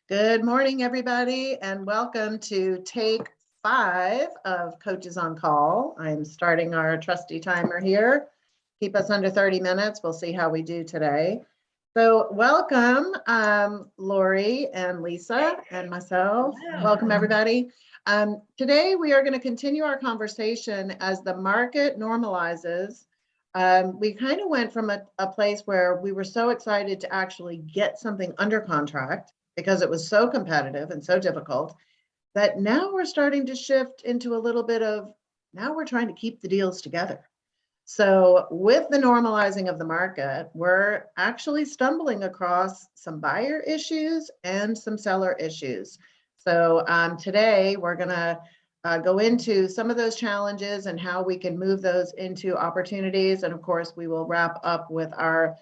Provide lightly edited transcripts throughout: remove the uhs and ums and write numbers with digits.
Good morning, everybody, and welcome to take 5 of Coaches on Call. I'm starting our trusty timer here. Keep us under 30 minutes. We'll see how we do today. So welcome, Lori and Lisa and myself. Hello. Welcome, everybody. Today, we are going to continue our conversation as the market normalizes. We kind of went from a place where we were so excited to actually get something under contract because it was so competitive and so difficult that now we're starting to shift into a little bit of, now we're trying to keep the deals together. So with the normalizing of the market, we're actually stumbling across some buyer issues and some seller issues. So today we're gonna go into some of those challenges and how we can move those into opportunities. And of course, we will wrap up with our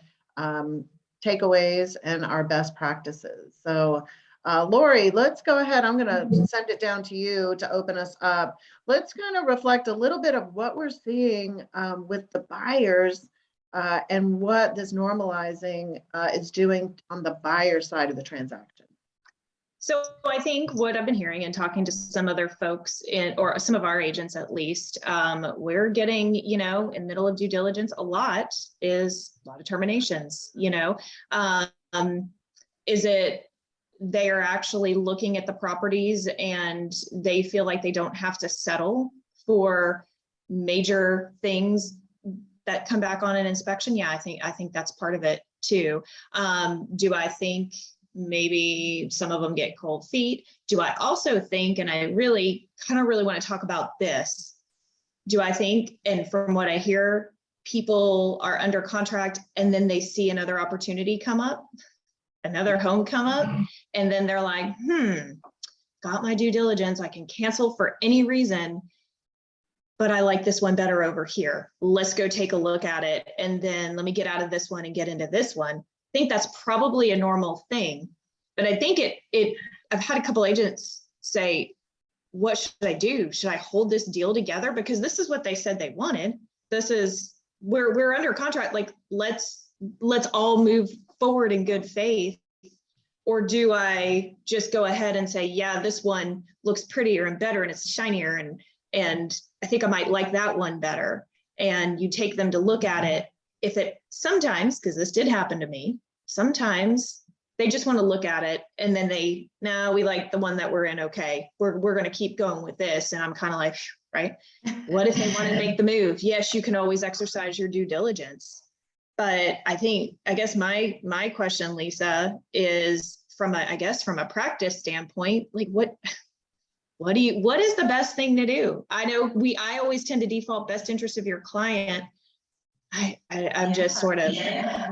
takeaways and our best practices. So Lori, let's go ahead. I'm going to send it down to you to open us up. Let's kind of reflect a little bit of what we're seeing with the buyers and what this normalizing is doing on the buyer side of the transaction. So I think what I've been hearing and talking to some other folks or some of our agents at least, we're getting, in the middle of due diligence, a lot of terminations, is it they are actually looking at the properties and they feel like they don't have to settle for major things that come back on an inspection? Yeah, I think that's part of it too. Do I think maybe some of them get cold feet? Do I also think, and I really want to talk about this, do I think, and from what I hear, people are under contract and then they see another opportunity come up, another home come up, and then they're like, got my due diligence, I can cancel for any reason, but I like this one better over here. Let's go take a look at it. And then let me get out of this one and get into this one. I think that's probably a normal thing, but I think I've had a couple agents say, what should I do? Should I hold this deal together? Because this is what they said they wanted. This is, we're under contract. Like, let's all move forward in good faith. Or do I just go ahead and say, yeah, this one looks prettier and better and it's shinier and I think I might like that one better. And you take them to look at it. If it sometimes, because this did happen to me, sometimes they just want to look at it and then we like the one that we're in. Okay, we're going to keep going with this. And I'm kind of like, right? What if they want to make the move? Yes, you can always exercise your due diligence. But I guess my question, Lisa, is from a practice standpoint, like what is the best thing to do? I know I always tend to default best interest of your client. I'm just sort of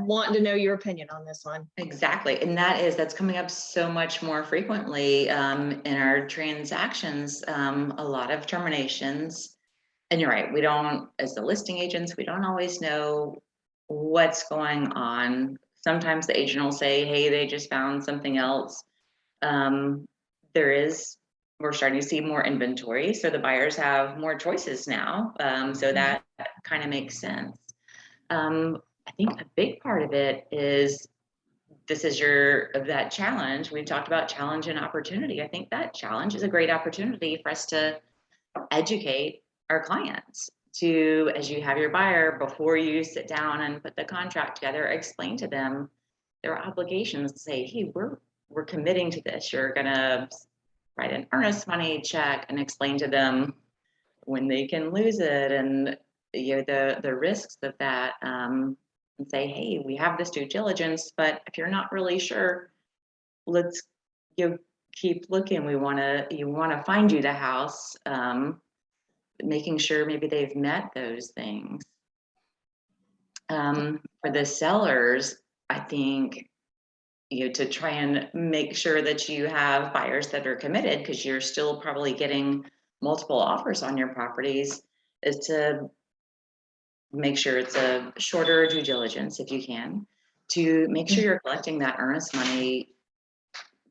wanting to know your opinion on this one. Exactly. And that's coming up so much more frequently in our transactions, a lot of terminations. And you're right, we don't, as the listing agents, we don't always know what's going on. Sometimes the agent will say, hey, they just found something else. We're starting to see more inventory, so the buyers have more choices now. So that kind of makes sense. I think a big part of it is that challenge. We've talked about challenge and opportunity. I think that challenge is a great opportunity for us to educate our clients to, as you have your buyer, before you sit down and put the contract together, explain to them their obligations. Say, hey, we're committing to this. You're gonna write an earnest money check and explain to them when they can lose it and the risks of that. And say, hey, we have this due diligence, but if you're not really sure, let's keep looking. You want to find you the house. Making sure maybe they've met those things. For the sellers, I think, to try and make sure that you have buyers that are committed, because you're still probably getting multiple offers on your properties, is to make sure it's a shorter due diligence if you can, to make sure you're collecting that earnest money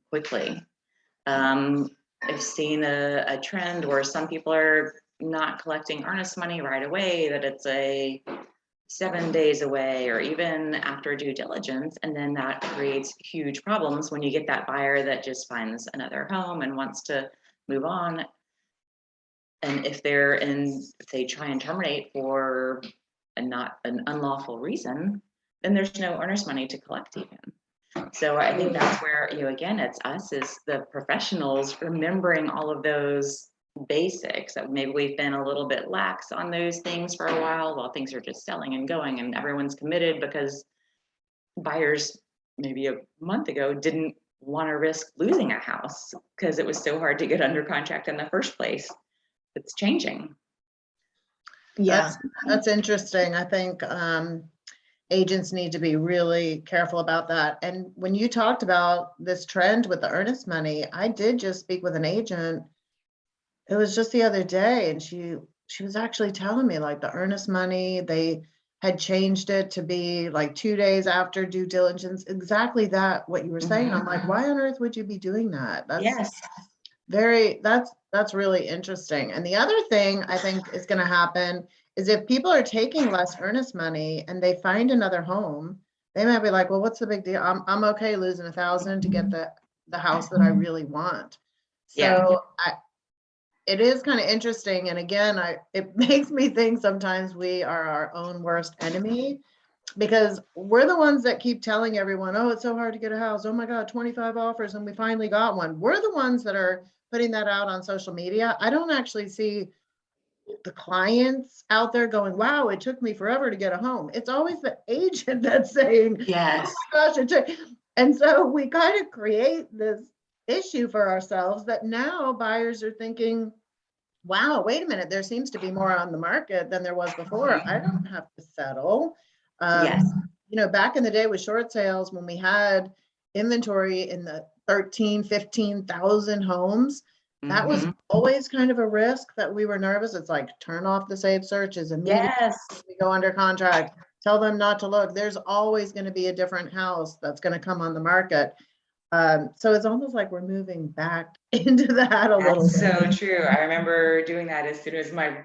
quickly. I've seen a trend where some people are not collecting earnest money right away, that it's 7 days away or even after due diligence. And then that creates huge problems when you get that buyer that just finds another home and wants to move on. And if they try and terminate for not an unlawful reason, then there's no earnest money to collect even. So I think that's where, again, it's us as the professionals remembering all of those basics that maybe we've been a little bit lax on those things for a while things are just selling and going and everyone's committed because buyers maybe a month ago didn't want to risk losing a house because it was so hard to get under contract in the first place. It's changing. Yeah. That's interesting. I think agents need to be really careful about that. And when you talked about this trend with the earnest money, I did just speak with an agent. It was just the other day, and she was actually telling me like the earnest money, they had changed it to be like 2 days after due diligence. Exactly that, what you were saying. I'm like, why on earth would you be doing that? Yes. That's really interesting. And the other thing I think is going to happen is if people are taking less earnest money and they find another home, they might be like, well, what's the big deal? I'm okay losing 1,000 to get the house that I really want. So it is kind of interesting. And again, it makes me think sometimes we are our own worst enemy, because we're the ones that keep telling everyone, oh, it's so hard to get a house. Oh my God, 25 offers and we finally got one. We're the ones that are putting that out on social media. I don't actually see the clients out there going, wow, it took me forever to get a home. It's always the agent that's saying, Yes. oh my gosh, it took. And so we kind of create this issue for ourselves that now buyers are thinking, wow, wait a minute, there seems to be more on the market than there was before. I don't have to settle. Yes. Back in the day with short sales, when we had inventory in the 13, 15,000 homes, that was always kind of a risk that we were nervous. It's like, turn off the saved searches immediately. Yes. We go under contract, tell them not to look. There's always going to be a different house that's going to come on the market. So it's almost like we're moving back into that a little bit. So true. I remember doing that as soon as my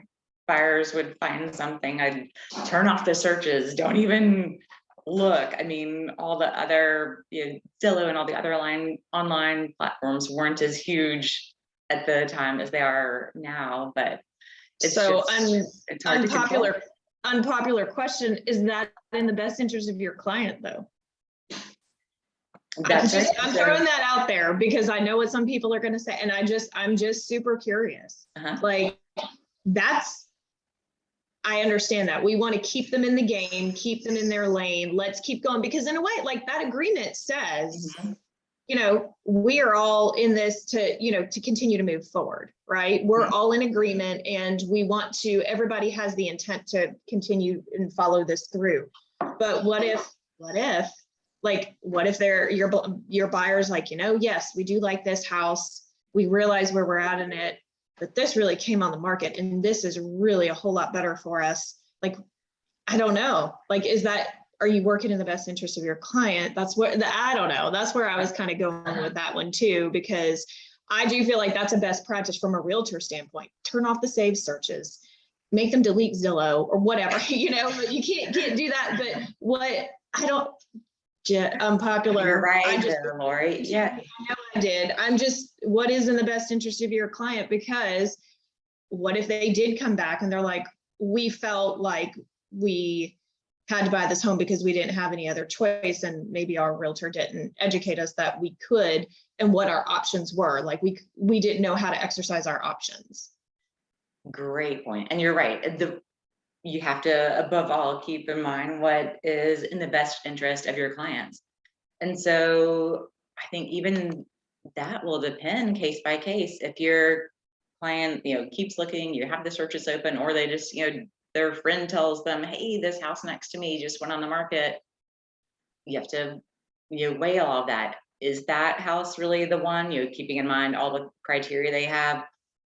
buyers would find something, I'd turn off the searches, don't even look. I mean, all the other Zillow and all the other online platforms weren't as huge at the time as they are now, but it's So it's hard to control. unpopular question, is that in the best interest of your client though? That's right. I'm throwing that out there because I know what some people are going to say, and I'm just super curious. Like, I understand that we want to keep them in the game, keep them in their lane. Let's keep going, because in a way, like, that agreement says, we are all in this to continue to move forward, right? We're all in agreement, and we want to. Everybody has the intent to continue and follow this through. But what if? What if your buyer's like, yes, we do like this house. We realize where we're at in it, but this really came on the market and this is really a whole lot better for us. Like, I don't know. Like, are you working in the best interest of your client? I don't know. That's where I was kind of going with that one too, because I do feel like that's a best practice from a realtor standpoint. Turn off the saved searches, make them delete Zillow or whatever, but you can't do that. But unpopular. You're right there, Lori. Yeah. I know I did. What is in the best interest of your client? Because what if they did come back and they're like, we felt like we had to buy this home because we didn't have any other choice, and maybe our realtor didn't educate us that we could and what our options were. Like, we didn't know how to exercise our options. Great point. And you're right. You have to, above all, keep in mind what is in the best interest of your clients. And so I think even that will depend case by case. If your client, keeps looking, you have the searches open, or they just, their friend tells them, hey, this house next to me just went on the market. You have to, weigh all of that. Is that house really the one, keeping in mind all the criteria they have?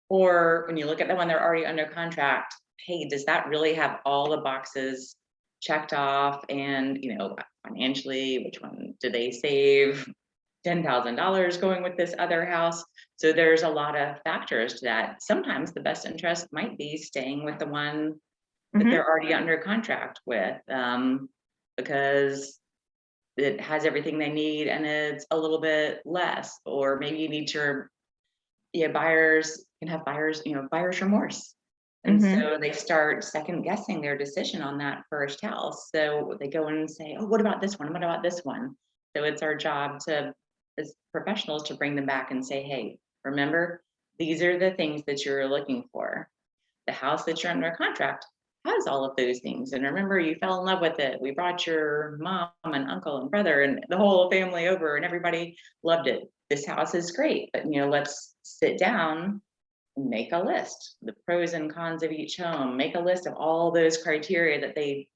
Or when you look at the one they're already under contract, hey, does that really have all the boxes checked off? And, financially, which one do they save $10,000 going with this other house? So there's a lot of factors to that. Sometimes the best interest might be staying with the one that Mhm. they're already under contract with, because it has everything they need and it's a little bit less, or maybe you need to, yeah, buyers can have buyer's remorse. And Mhm. so they start second guessing their decision on that first house. So they go in and say, oh, what about this one? What about this one? So it's our job to, as professionals, to bring them back and say, hey, remember, these are the things that you're looking for. The house that you're under contract has all of those things. And remember, you fell in love with it. We brought your mom and uncle and brother and the whole family over, and everybody loved it. This house is great, but let's sit down, make a list, the pros and cons of each home, make a list of all those criteria that they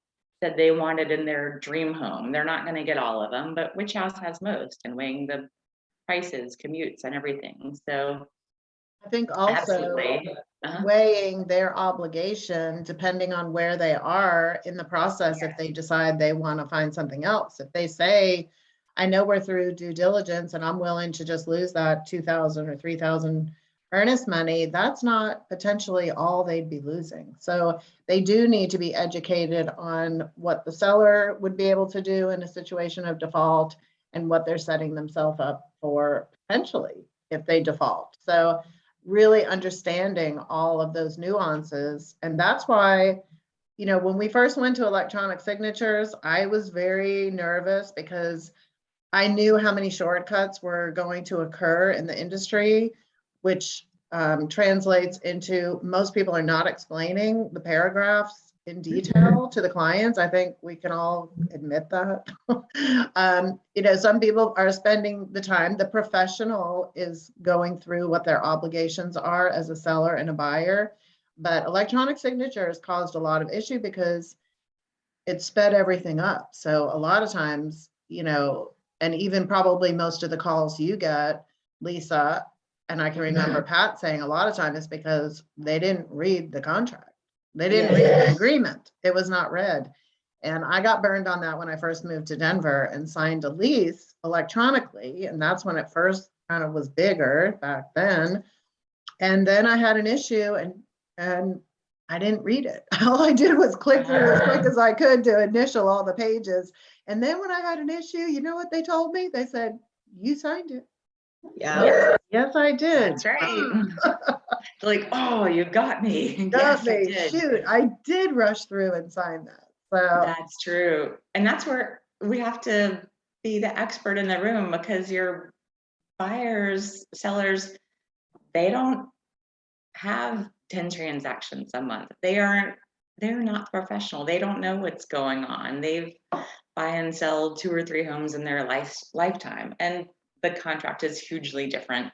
said they wanted in their dream home. They're not going to get all of them, but which house has most, and weighing the prices, commutes, and everything. So I think also absolutely. weighing their obligation depending on where they are in the process. If they decide they want to find something else, if they say, I know we're through due diligence and I'm willing to just lose that 2,000 or 3,000 earnest money, that's not potentially all they'd be losing. So they do need to be educated on what the seller would be able to do in a situation of default and what they're setting themselves up for potentially if they default. So really understanding all of those nuances. And that's why, when we first went to electronic signatures, I was very nervous because I knew how many shortcuts were going to occur in the industry, which translates into most people are not explaining the paragraphs in detail to the clients. I think we can all admit that. Some people are spending the time. The professional is going through what their obligations are as a seller and a buyer. But electronic signatures caused a lot of issue because it sped everything up. So a lot of times, and even probably most of the calls you get, Lisa, and I can remember Pat saying a lot of time is because they didn't read the contract. They didn't read the agreement. It was not read. And I got burned on that when I first moved to Denver and signed a lease electronically. And that's when it first kind of was bigger back then. And then I had an issue and I didn't read it. All I did was click through as quick as I could to initial all the pages. And then when I had an issue, you know what they told me? They said, you signed it. Yeah. Yes, I did. That's right. Like, oh, you got me. Yes, I did. Shoot, I did rush through and sign that. So That's true. And that's where we have to be the expert in the room, because your buyers, sellers, they don't have 10 transactions a month. They're not professional. They don't know what's going on. They've buy and sell 2 or 3 homes in their lifetime. And the contract is hugely different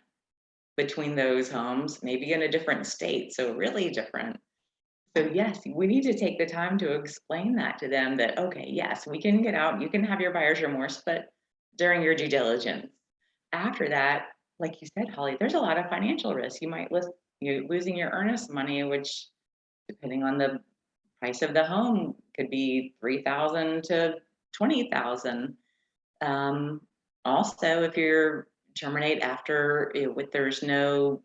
between those homes, maybe in a different state, so really different. So yes, we need to take the time to explain that to them, that, okay, yes, we can get out, you can have your buyer's remorse, but during your due diligence. After that, like you said, Holly, there's a lot of financial risk. You might losing your earnest money, which, depending on the price of the home, could be 3,000 to 20,000. Also, if you're terminate after, there's no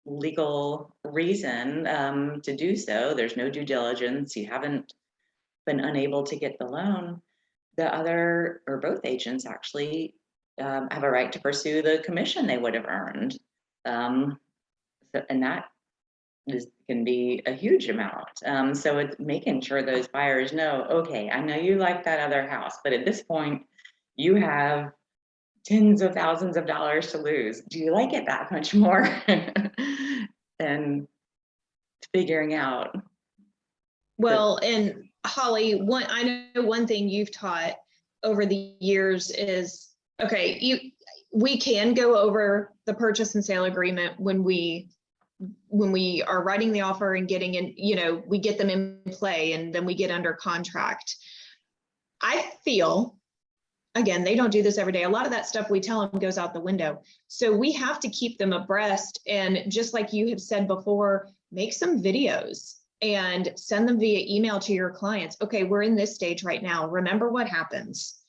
legal reason to do so, there's no due diligence, you haven't been unable to get the loan, the other or both agents actually have a right to pursue the commission they would have earned. And that can be a huge amount. So it's making sure those buyers know, okay, I know you like that other house, but at this point, you have tens of thousands of dollars to lose. Do you like it that much more? And figuring out. Well, and Holly, I know one thing you've taught over the years is, okay, we can go over the purchase and sale agreement when we are writing the offer and getting in, we get them in play and then we get under contract. I feel, again, they don't do this every day. A lot of that stuff we tell them goes out the window. So we have to keep them abreast. And just like you have said before, make some videos and send them via email to your clients. Okay, we're in this stage right now. Remember what happens.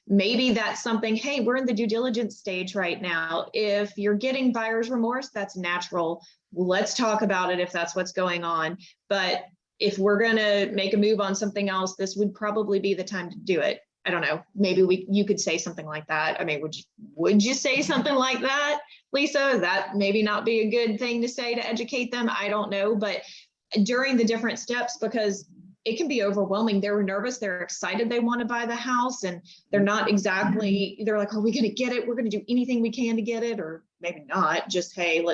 Maybe that's something, hey, we're in the due diligence stage right now. If you're getting buyer's remorse, that's natural. Let's talk about it if that's what's going on. But if we're gonna make a move on something else, this would probably be the time to do it. I don't know, maybe you could say something like that. I mean, would you say something like that, Lisa? That maybe not be a good thing to say to educate them. I don't know, but during the different steps, because it can be overwhelming. They're nervous, they're excited, they want to buy the house, and they're not exactly, they're like, are we going to get it? We're going to do anything we can to get it, or maybe not, just, hey,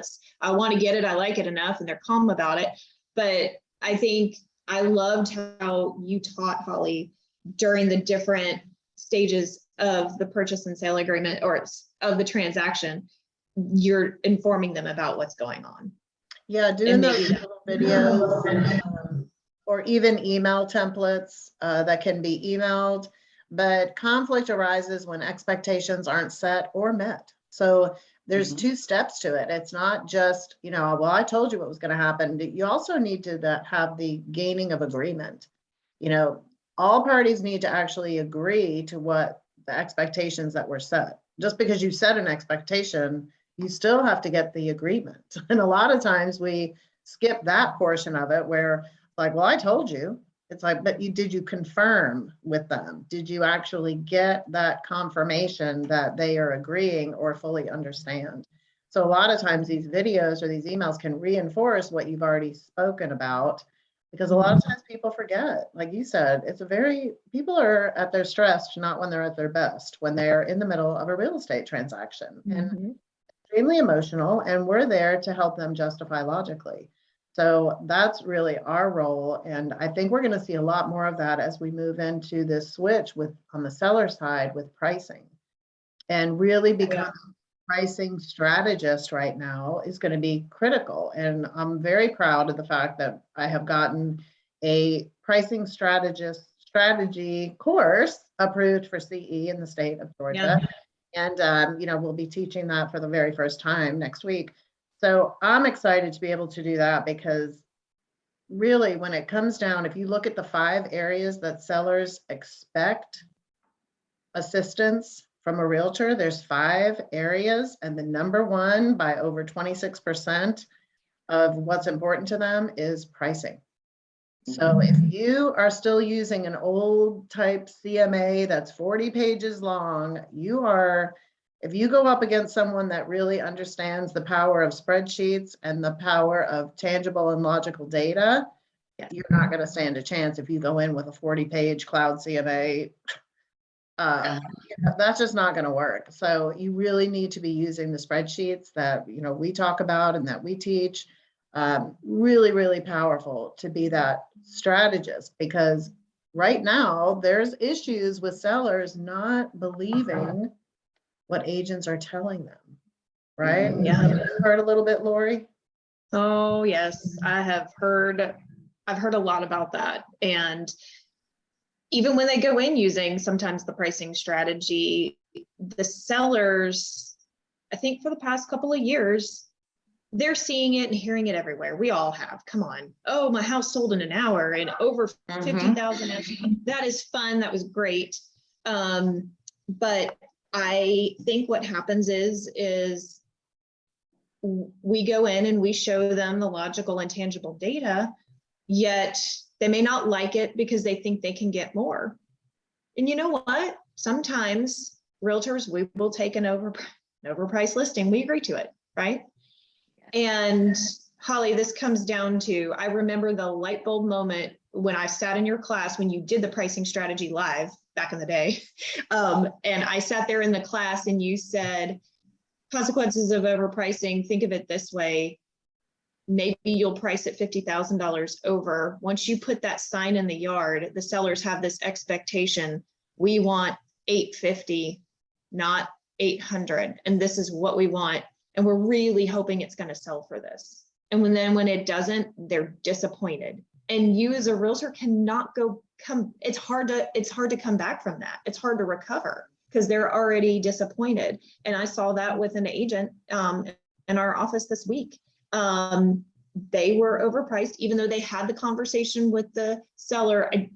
I want to get it. I like it enough, and they're calm about it. But I think I loved how you taught, Holly, during the different stages of the purchase and sale agreement or of the transaction, you're informing them about what's going on. Yeah, doing those little videos or even email templates that can be emailed, but conflict arises when expectations aren't set or met. So there's two steps to it. It's not just, well, I told you what was going to happen. You also need to have the gaining of agreement. All parties need to actually agree to what the expectations that were set. Just because you set an expectation, you still have to get the agreement. And a lot of times we skip that portion of it where like, well, I told you. It's like, but did you confirm with them? Did you actually get that confirmation that they are agreeing or fully understand? So a lot of times these videos or these emails can reinforce what you've already spoken about, because a lot of times people forget, like you said, people are at their stress, not when they're at their best, when they're in the middle of a real estate transaction and extremely emotional, and we're there to help them justify logically. So that's really our role. And I think we're going to see a lot more of that as we move into this switch on the seller side with pricing, and really become pricing strategist right now is going to be critical. And I'm very proud of the fact that I have gotten a pricing strategy course approved for CE in the state of Georgia. And, we'll be teaching that for the very first time next week. So I'm excited to be able to do that, because really when it comes down, if you look at the 5 areas that sellers expect assistance from a realtor, there's 5 areas, and the number one by over 26% of what's important to them is pricing. So if you are still using an old type CMA that's 40 pages long, if you go up against someone that really understands the power of spreadsheets and the power of tangible and logical data, you're not going to stand a chance if you go in with a 40-page cloud CMA. That's just not going to work. So you really need to be using the spreadsheets that we talk about and that we teach. Really, really powerful to be that strategist, because right now there's issues with sellers not believing what agents are telling them, right? Yeah. You heard a little bit, Lori? Oh yes, I've heard a lot about that. And even when they go in using sometimes the pricing strategy, the sellers, I think for the past couple of years, they're seeing it and hearing it everywhere. We all have. Come on. Oh, my house sold in an hour and over 50,000. That is fun. That was great. But I think what happens is we go in and we show them the logical and tangible data, yet they may not like it because they think they can get more. And you know what? Sometimes realtors, we will take an overpriced listing. We agree to it, right? And Holly, this comes down to, I remember the light bulb moment when I sat in your class when you did the pricing strategy live back in the day. And I sat there in the class and you said, consequences of overpricing, think of it this way. Maybe you'll price it $50,000 over. Once you put that sign in the yard, the sellers have this expectation. We want $850, not $800. And this is what we want. And we're really hoping it's going to sell for this. And when it doesn't, they're disappointed. And you as a realtor cannot it's hard to come back from that. It's hard to recover because they're already disappointed. And I saw that with an agent in our office this week. They were overpriced, even though they had the conversation with the seller. I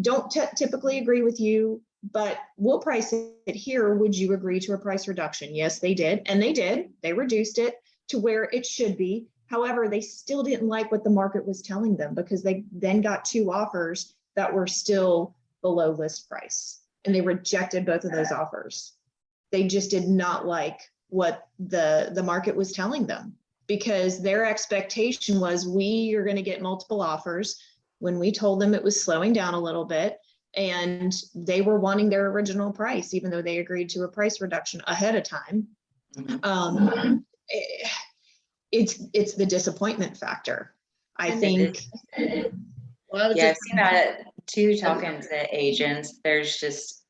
don't typically agree with you, but we'll price it here. Would you agree to a price reduction? Yes, they did. And they did. They reduced it to where it should be. However, they still didn't like what the market was telling them because they then got 2 offers that were still below list price, and they rejected both of those offers. They just did not like what the market was telling them, because their expectation was, we are going to get multiple offers, when we told them it was slowing down a little bit, and they were wanting their original price, even though they agreed to a price reduction ahead of time. Mhm. It's the disappointment factor. I And think. Well, I was Yeah, I've just, seen that too, talking to agents. There's just,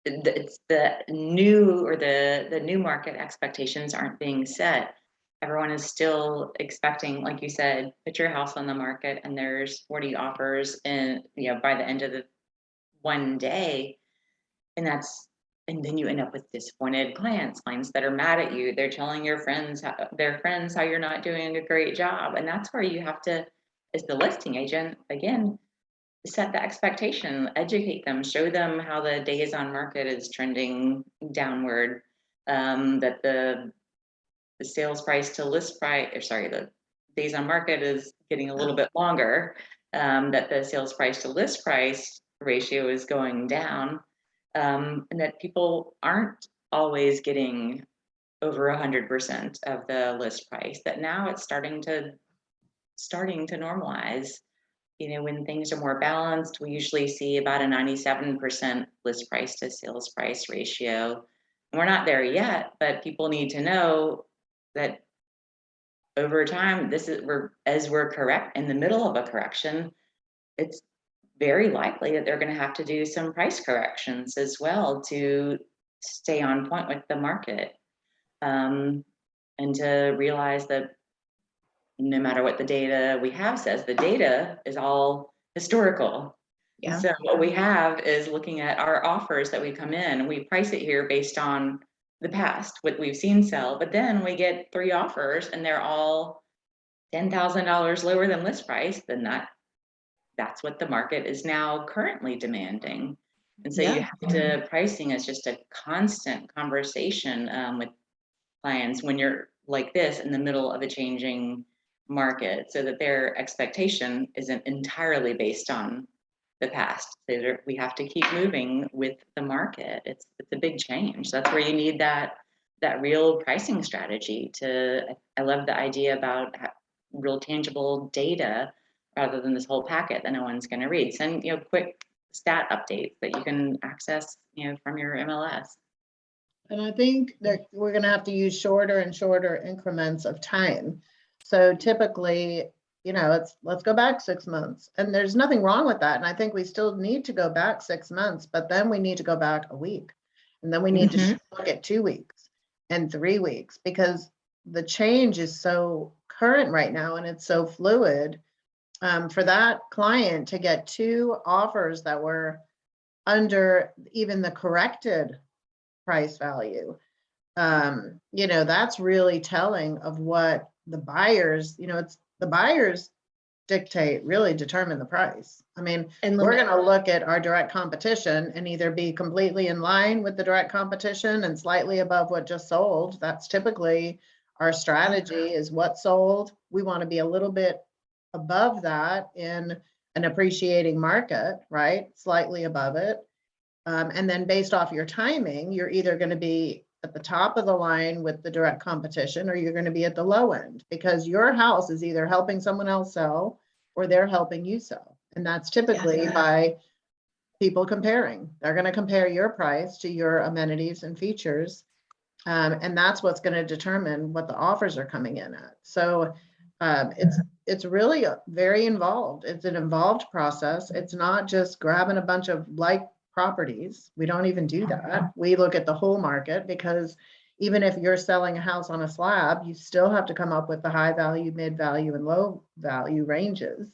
it's the new, or the new market expectations aren't being set. Everyone is still expecting, like you said, put your house on the market and there's 40 offers, and by the end of the one day. And then you end up with disappointed clients that are mad at you. They're telling their friends how you're not doing a great job. And that's where you have to, as the listing agent, again, set the expectation, educate them, show them how the days on market is trending downward, that the sales price to list price, or sorry, the days on market is getting a little bit longer, that the sales price to list price ratio is going down, and that people aren't always getting over 100% of the list price, that now it's starting to normalize. When things are more balanced, we usually see about a 97% list price to sales price ratio. And we're not there yet, but people need to know that over time, we're correct in the middle of a correction, it's very likely that they're going to have to do some price corrections as well to stay on point with the market, and to realize that no matter what the data we have says, the data is all historical. Yeah. And so what we have is looking at our offers that we come in, and we price it here based on the past, what we've seen sell, but then we get 3 offers and they're all $10,000 lower than list price, then that's what the market is now currently demanding. And so you have to, pricing is just a constant conversation with clients when you're like this in the middle of a changing market, so that their expectation isn't entirely based on the past. So we have to keep moving with the market. It's a big change. That's where you need that real pricing strategy. I love the idea about real tangible data rather than this whole packet that no one's going to read. Send quick stat updates that you can access from your MLS. and I think that we're going to have to use shorter and shorter increments of time. So typically, let's go back 6 months, and there's nothing wrong with that. And I think we still need to go back 6 months, but then we need to go back a week, and then we need to look at 2 weeks and 3 weeks, because the change is so current right now and it's so fluid. For that client to get 2 offers that were under even the corrected price value, that's really telling of what the buyers, it's the buyers determine the price. I mean, And we're going to look at our direct competition and either be completely in line with the direct competition and slightly above what just sold. That's typically our strategy, is what sold. We want to be a little bit above that in an appreciating market, right? Slightly above it. And then based off your timing, you're either going to be at the top of the line with the direct competition, or you're going to be at the low end, because your house is either helping someone else sell or they're helping you sell. And that's typically by people comparing. They're going to compare your price to your amenities and features. And that's what's going to determine what the offers are coming in at. So it's really very involved. It's an involved process. It's not just grabbing a bunch of properties. We don't even do that. We look at the whole market, because even if you're selling a house on a slab, you still have to come up with the high value, mid value, and low value ranges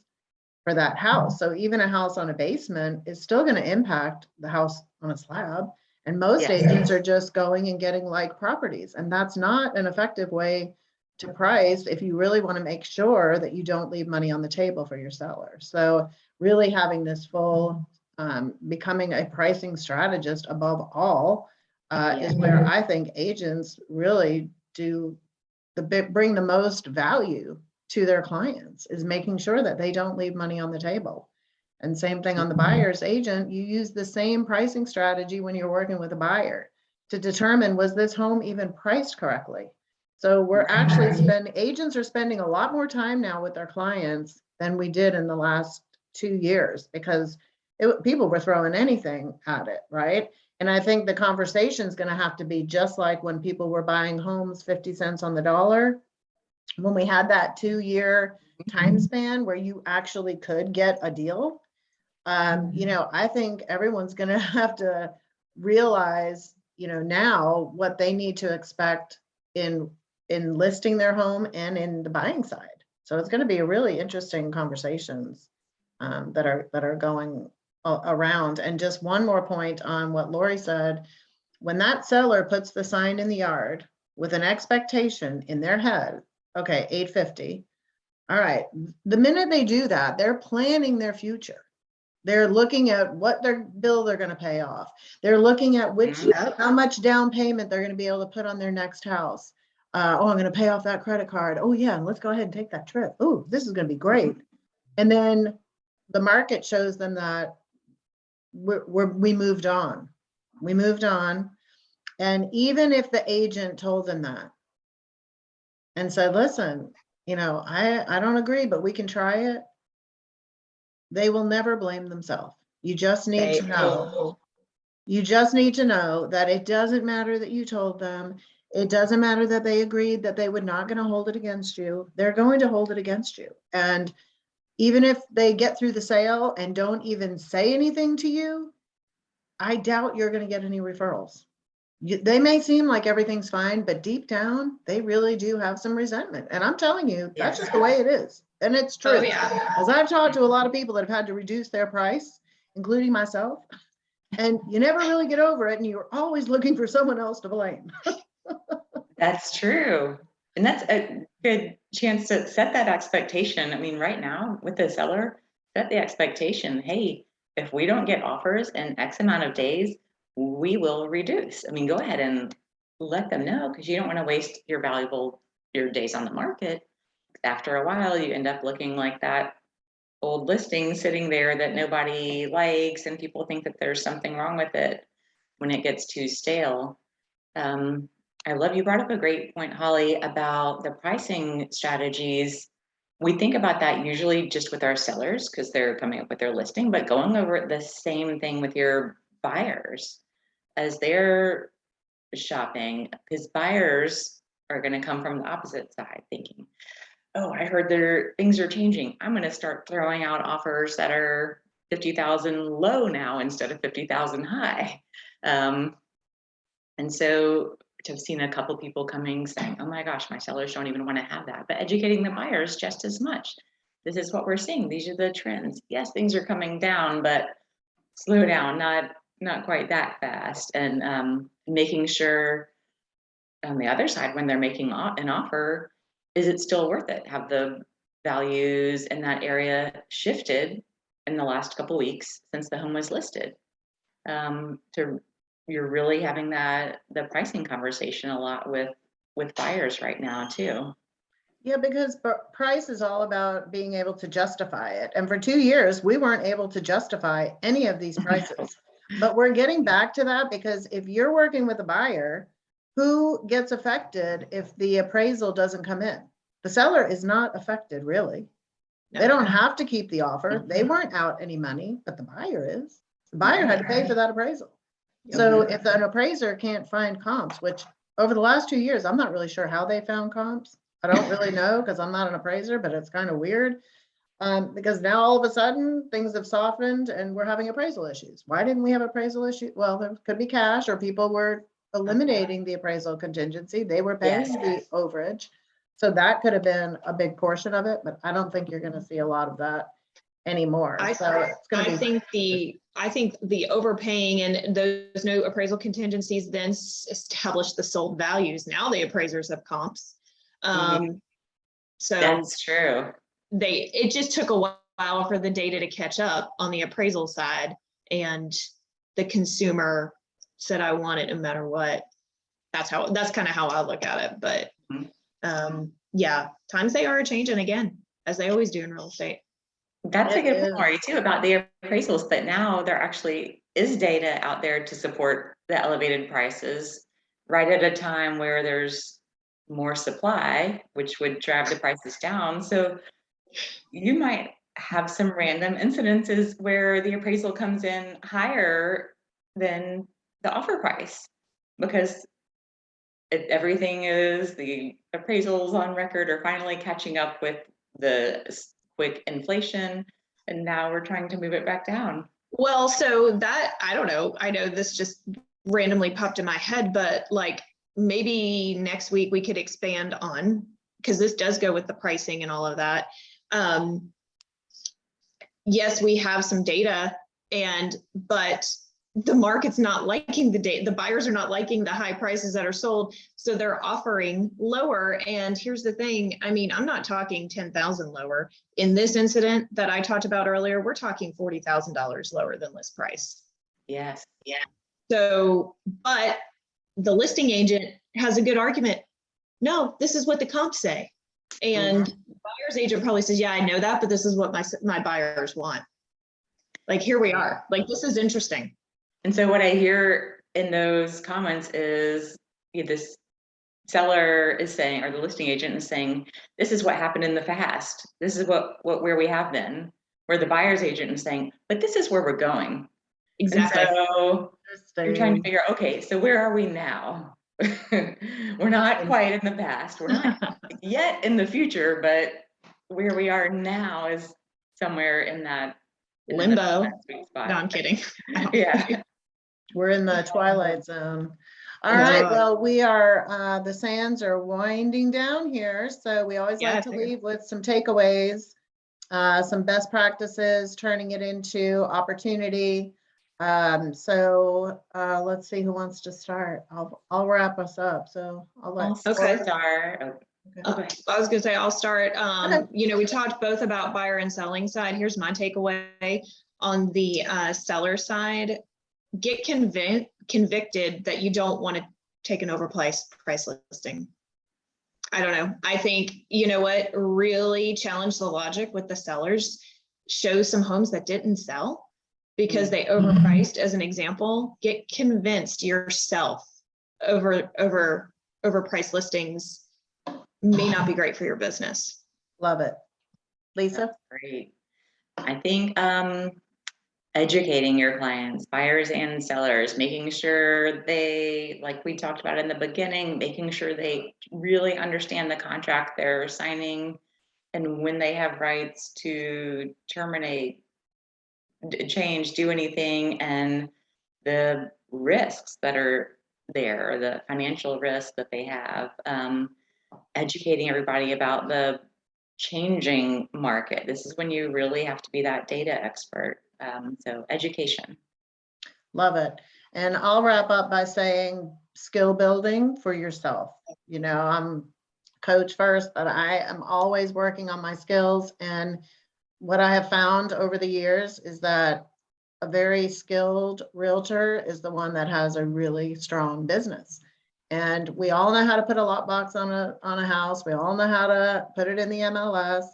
for that house. So even a house on a basement is still going to impact the house on a slab. And most agents are just going and getting properties. And that's not an effective way to price if you really want to make sure that you don't leave money on the table for your seller. So really having this full becoming a pricing strategist above all is where I think agents really do bring the most value to their clients, is making sure that they don't leave money on the table. And same thing on the buyer's agent, you use the same pricing strategy when you're working with a buyer to determine, was this home even priced correctly? So we're actually agents are spending a lot more time now with their clients than we did in the last 2 years, because people were throwing anything at it, right? And I think the conversation is going to have to be just like when people were buying homes 50 cents on the dollar, when we had that 2-year time span where you actually could get a deal. I think everyone's going to have to realize, now what they need to expect in listing their home and in the buying side. So it's going to be a really interesting conversations that are going around. And just one more point on what Lori said, when that seller puts the sign in the yard with an expectation in their head, okay, 850. All right. The minute they do that, they're planning their future. They're looking at what their bill they're going to pay off. They're looking at how much down payment they're going to be able to put on their next house. I'm going to pay off that credit card. Oh yeah, let's go ahead and take that trip. Oh, this is going to be great. And then the market shows them that we moved on. We moved on. And even if the agent told them that and said, listen, I don't agree, but we can try it, they will never blame themselves. You just need to know. You just need to know that it doesn't matter that you told them. It doesn't matter that they agreed that they were not going to hold it against you. They're going to hold it against you. And even if they get through the sale and don't even say anything to you, I doubt you're going to get any referrals. They may seem like everything's fine, but deep down, they really do have some resentment. And I'm telling you, that's just the way it is. And it's true. Oh, yeah. As I've talked to a lot of people that have had to reduce their price, including myself, and you never really get over it, and you're always looking for someone else to blame. That's true. And that's a good chance to set that expectation. I mean, right now with the seller, set the expectation. Hey, if we don't get offers in X amount of days, we will reduce. I mean, go ahead and let them know, because you don't want to waste your days on the market. After a while, you end up looking like that old listing sitting there that nobody likes, and people think that there's something wrong with it when it gets too stale. I love, you brought up a great point, Holly, about the pricing strategies. We think about that usually just with our sellers because they're coming up with their listing, but going over the same thing with your buyers as they're shopping, because buyers are going to come from the opposite side thinking, oh, I heard things are changing. I'm going to start throwing out offers that are 50,000 low now instead of 50,000 high. And so I've seen a couple people coming saying, oh my gosh, my sellers don't even want to have that, but educating the buyers just as much. This is what we're seeing. These are the trends. Yes, things are coming down, but slow down, not quite that fast. And making sure on the other side, when they're making an offer, is it still worth it? Have the values in that area shifted in the last couple weeks since the home was listed? You're really having the pricing conversation a lot with buyers right now too. Yeah, because price is all about being able to justify it. And for 2 years, we weren't able to justify any of these prices. But we're getting back to that, because if you're working with a buyer, who gets affected if the appraisal doesn't come in? The seller is not affected, really. No. They don't have to keep the offer. They weren't out any money, but the buyer is. The buyer had to pay for that appraisal. So if an appraiser can't find comps, which over the last 2 years, I'm not really sure how they found comps. I don't really know, because I'm not an appraiser, but it's kind of weird. Because now all of a sudden things have softened and we're having appraisal issues. Why didn't we have appraisal issues? Well, there could be cash, or people were eliminating the appraisal contingency. They were paying the overage. So that could have been a big portion of it, but I don't think you're going to see a lot of that anymore. I think the overpaying and those no appraisal contingencies then establish the sold values. Now the appraisers have comps. So that's true. It just took a while for the data to catch up on the appraisal side, and the consumer said, I want it no matter what. That's kind of how I look at it. But Yeah, times they are changing again, as they always do in real estate. That's a It good is. point, Lori, too, about the appraisals, that now there actually is data out there to support the elevated prices right at a time where there's more supply, which would drive the prices down. So you might have some random incidences where the appraisal comes in higher than the offer price because everything is, the appraisals on record are finally catching up with the quick inflation, and now we're trying to move it back down. Well, so that, I don't know, I know this just randomly popped in my head, but like maybe next week we could expand on, because this does go with the pricing and all of that. Yes, we have some data, but the market's not liking the data. The buyers are not liking the high prices that are sold, so they're offering lower. And here's the thing, I mean, I'm not talking 10,000 lower. In this incident that I talked about earlier, we're talking $40,000 lower than list price. Yes. Yeah. So, but the listing agent has a good argument. No, this is what the comps say. And the buyer's agent probably says, yeah, I know that, but this is what my buyers want. Like, here we are. Like, this is interesting. And so what I hear in those comments is this seller is saying, or the listing agent is saying, this is what happened in the past. This is where we have been. Where the buyer's agent is saying, but this is where we're going. Exactly. And so you're trying to figure out, okay, so where are we now? We're not quite in the past. We're not yet in the future, but where we are now is somewhere in that limbo. that sweet spot. No, I'm kidding. Yeah. We're in the twilight zone. All right, well, we are, the sands are winding down here, so we always like to leave with some takeaways, some best practices, turning it into opportunity. So let's see who wants to start. I'll wrap us up. So I'll let. Okay. Start. Okay. I was gonna say I'll start. You know, we talked both about buyer and selling side. Here's my takeaway on the seller side. Get convicted that you don't want to take an overpriced price listing. I don't know. I think, you know what, really challenge the logic with the sellers. Show some homes that didn't sell because they overpriced, as an example. Get convinced yourself overpriced listings may not be great for your business. Love it. Lisa? That's great. I think educating your clients, buyers and sellers, making sure they, like we talked about in the beginning, making sure they really understand the contract they're signing and when they have rights to terminate, change, do anything, and the risks that are there, the financial risks that they have. Educating everybody about the changing market. This is when you really have to be that data expert. So education. Love it. And I'll wrap up by saying skill building for yourself. You know, I'm coach first, but I am always working on my skills. And what I have found over the years is that a very skilled realtor is the one that has a really strong business. And we all know how to put a lockbox on a house. We all know how to put it in the MLS.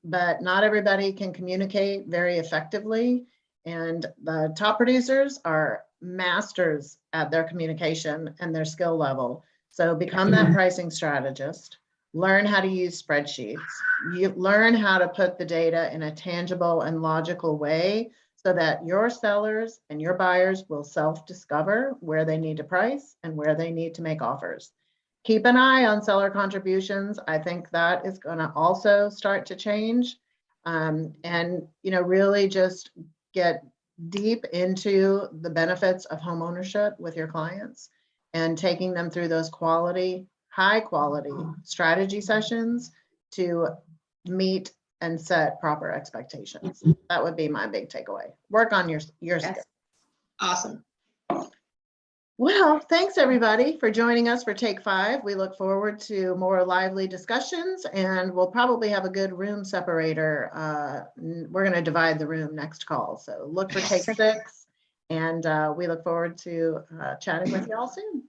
But not everybody can communicate very effectively. And the top producers are masters at their communication and their skill level. So become that pricing strategist, learn how to use spreadsheets, you learn how to put the data in a tangible and logical way so that your sellers and your buyers will self-discover where they need to price and where they need to make offers. Keep an eye on seller contributions. I think that is going to also start to change. And, you know, really just get deep into the benefits of home ownership with your clients and taking them through those high quality strategy sessions to meet and set proper expectations. That would be my big takeaway. Work on your skills. Awesome. Well, thanks everybody for joining us for Take 5. We look forward to more lively discussions, and we'll probably have a good room separator. We're going to divide the room next call. So look for Take 6, and we look forward to chatting with you all soon.